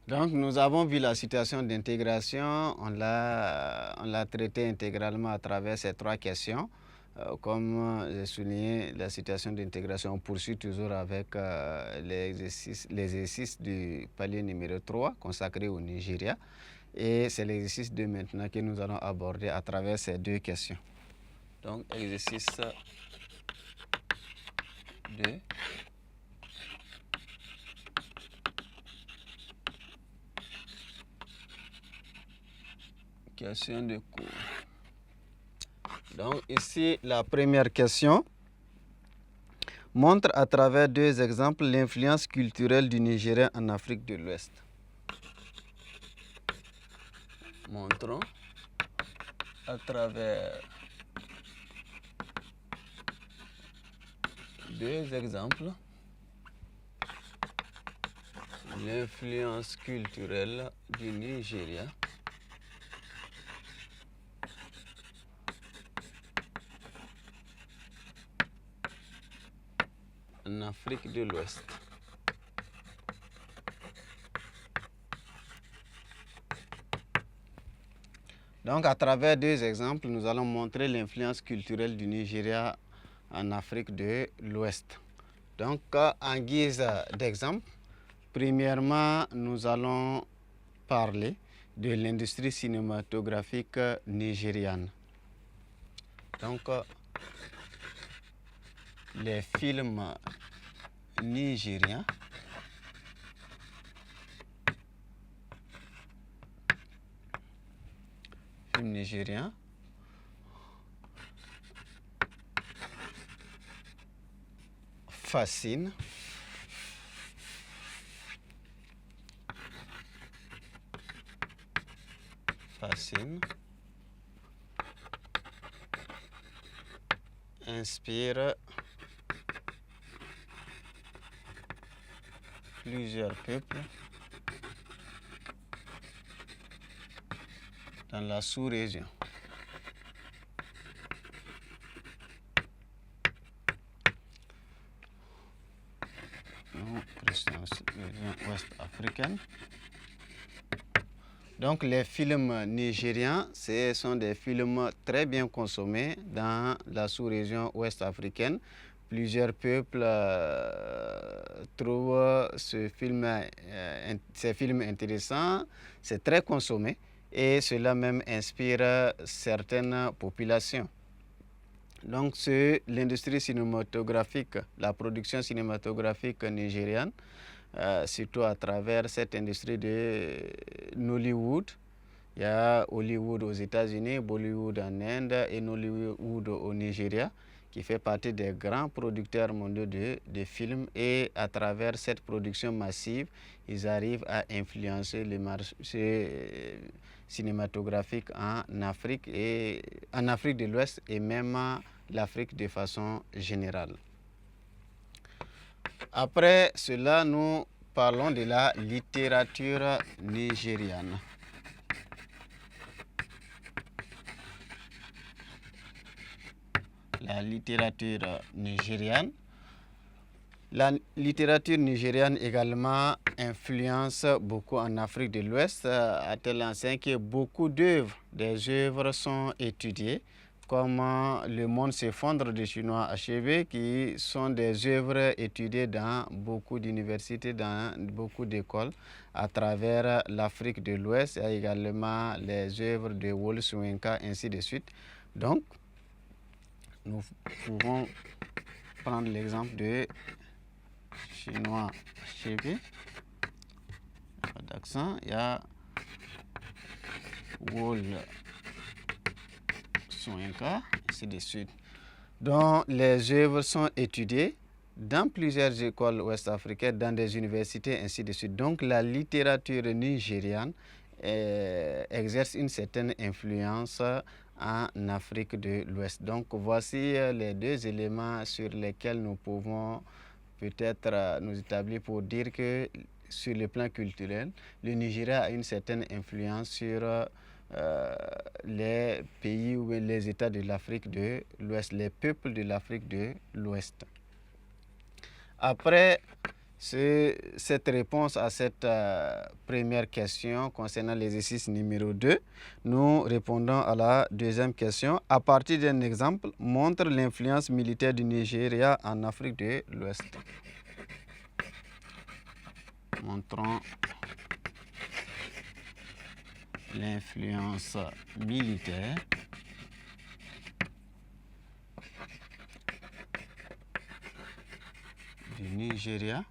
Donc, nous avons vu la situation d'intégration, on l'a traité intégralement à travers ces 3 questions. Comme j'ai souligné, la situation d'intégration, on poursuit toujours avec l'exercice du palier numéro 3 consacré au Nigeria. Et c'est l'exercice 2 maintenant que nous allons aborder à travers ces 2 questions. Donc, exercice 2. Question de cours. Donc, ici, la première question montre à travers 2 exemples l'influence culturelle du Nigeria en Afrique de l'Ouest. Montrons à travers 2 exemples l'influence culturelle du Nigeria en Afrique de l'Ouest. Donc, à travers 2 exemples, nous allons montrer l'influence culturelle du Nigeria en Afrique de l'Ouest. Donc, en guise d'exemple, premièrement, nous allons parler de l'industrie cinématographique nigériane. Donc, les films nigériens fascinent inspirent plusieurs peuples dans la sous-région. Ouest africaine. Donc les films nigériens, ce sont des films très bien consommés dans la sous-région ouest africaine. Plusieurs peuples trouvent ces films intéressants, c'est très consommé et cela même inspire certaines populations. Donc c'est l'industrie cinématographique, la production cinématographique nigériane, surtout à travers cette industrie de Nollywood. Il y a Hollywood aux États-Unis, Bollywood en Inde et Nollywood au Nigeria, qui fait partie des grands producteurs mondiaux de films. Et à travers cette production massive, ils arrivent à influencer le marché cinématographique en Afrique de l'Ouest et même l'Afrique de façon générale. Après cela, nous parlons de la littérature nigériane. La littérature nigériane. La littérature nigériane également influence beaucoup en Afrique de l'Ouest, à tel enseigne que beaucoup des œuvres sont étudiées, comme Le monde s'effondre de Chinois achevés, qui sont des œuvres étudiées dans beaucoup d'universités, dans beaucoup d'écoles à travers l'Afrique de l'Ouest. Il y a également les œuvres de Wole Soyinka, ainsi de suite. Donc, nous pouvons prendre l'exemple de Chinois achevé, pas d'accent, il y a Wole Soyinka, ainsi de suite, dont les œuvres sont étudiées dans plusieurs écoles ouest-africaines, dans des universités, ainsi de suite. Donc la littérature nigériane exerce une certaine influence en Afrique de l'Ouest. Donc voici les 2 éléments sur lesquels nous pouvons peut-être nous établir pour dire que sur le plan culturel, le Nigeria a une certaine influence sur les pays ou les États de l'Afrique de l'Ouest, les peuples de l'Afrique de l'Ouest. Après C'est cette réponse à cette première question concernant l'exercice numéro 2. Nous répondons à la deuxième question. À partir d'un exemple, montre l'influence militaire du Nigeria en Afrique de l'Ouest. Montrons l'influence militaire du Nigeria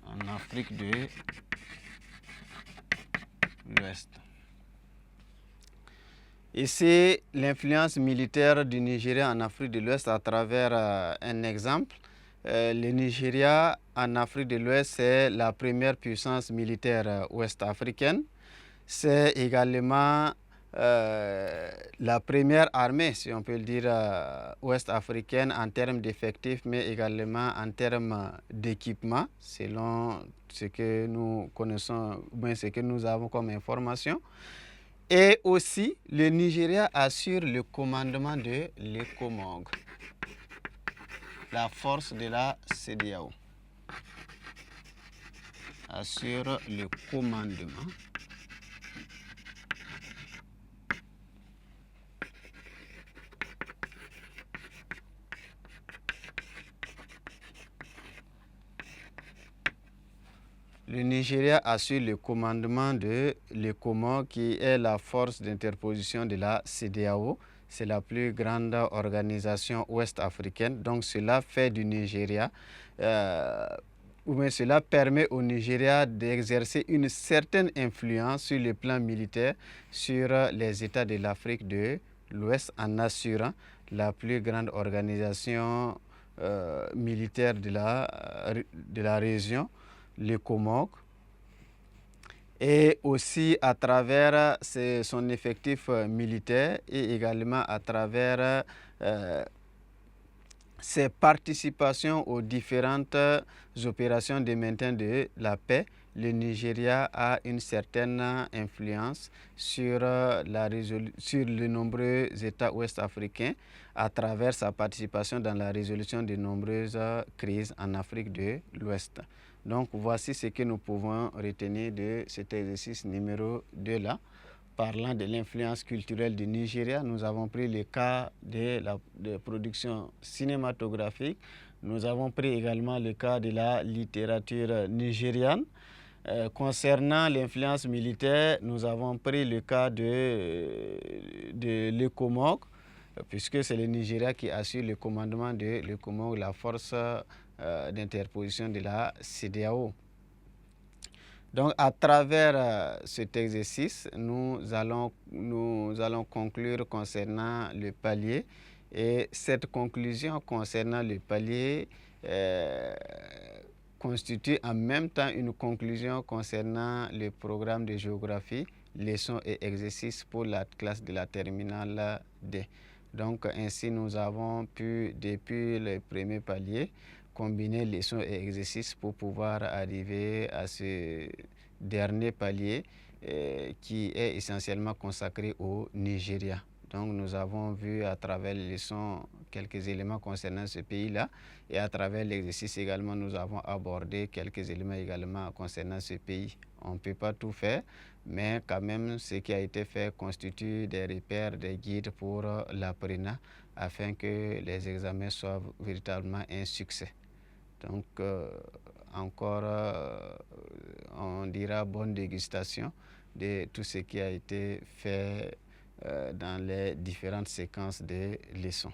en Afrique de l'Ouest. Ici, l'influence militaire du Nigeria en Afrique de l'Ouest à travers un exemple. Le Nigeria en Afrique de l'Ouest, c'est la première puissance militaire ouest-africaine. C'est également la première armée, si on peut le dire, ouest-africaine en termes d'effectifs, mais également en termes d'équipement, selon ce que nous connaissons, bien ce que nous avons comme information. Et aussi, le Nigeria assure le commandement de l'ECOMOG, la force de la CEDEAO. Assure le commandement Le Nigeria assure le commandement de l'ECOMOG, qui est la force d'interposition de la CEDEAO. C'est la plus grande organisation ouest-africaine. Donc cela fait du Nigeria, cela permet au Nigeria d'exercer une certaine influence sur le plan militaire sur les États de l'Afrique de l'Ouest en assurant la plus grande organisation militaire de la région, l'ECOMOG, et aussi à travers son effectif militaire et également à travers ses participations aux différentes opérations de maintien de la paix. Le Nigeria a une certaine influence sur de nombreux États ouest-africains à travers sa participation dans la résolution de nombreuses crises en Afrique de l'Ouest. Donc voici ce que nous pouvons retenir de cet exercice numéro 2 là. Parlant de l'influence culturelle du Nigeria, nous avons pris le cas de la production cinématographique. Nous avons pris également le cas de la littérature nigériane. Concernant l'influence militaire, nous avons pris le cas de l'ECOMOG, puisque c'est le Nigeria qui assure le commandement de l'ECOMOG, la force d'interposition de la CEDEAO. Donc, à travers cet exercice, nous allons conclure concernant le palier. Et cette conclusion concernant le palier constitue en même temps une conclusion concernant le programme de géographie, leçons et exercices pour la classe de la terminale D. Donc, ainsi, nous avons pu, depuis le premier palier, combiner leçons et exercices pour pouvoir arriver à ce dernier palier qui est essentiellement consacré au Nigeria. Donc nous avons vu à travers les leçons quelques éléments concernant ce pays-là et à travers l'exercice également nous avons abordé quelques éléments également concernant ce pays. On ne peut pas tout faire, mais quand même ce qui a été fait constitue des repères, des guides pour l'apprenant afin que les examens soient véritablement un succès. Donc, on dira bonne dégustation de tout ce qui a été fait dans les différentes séquences des leçons.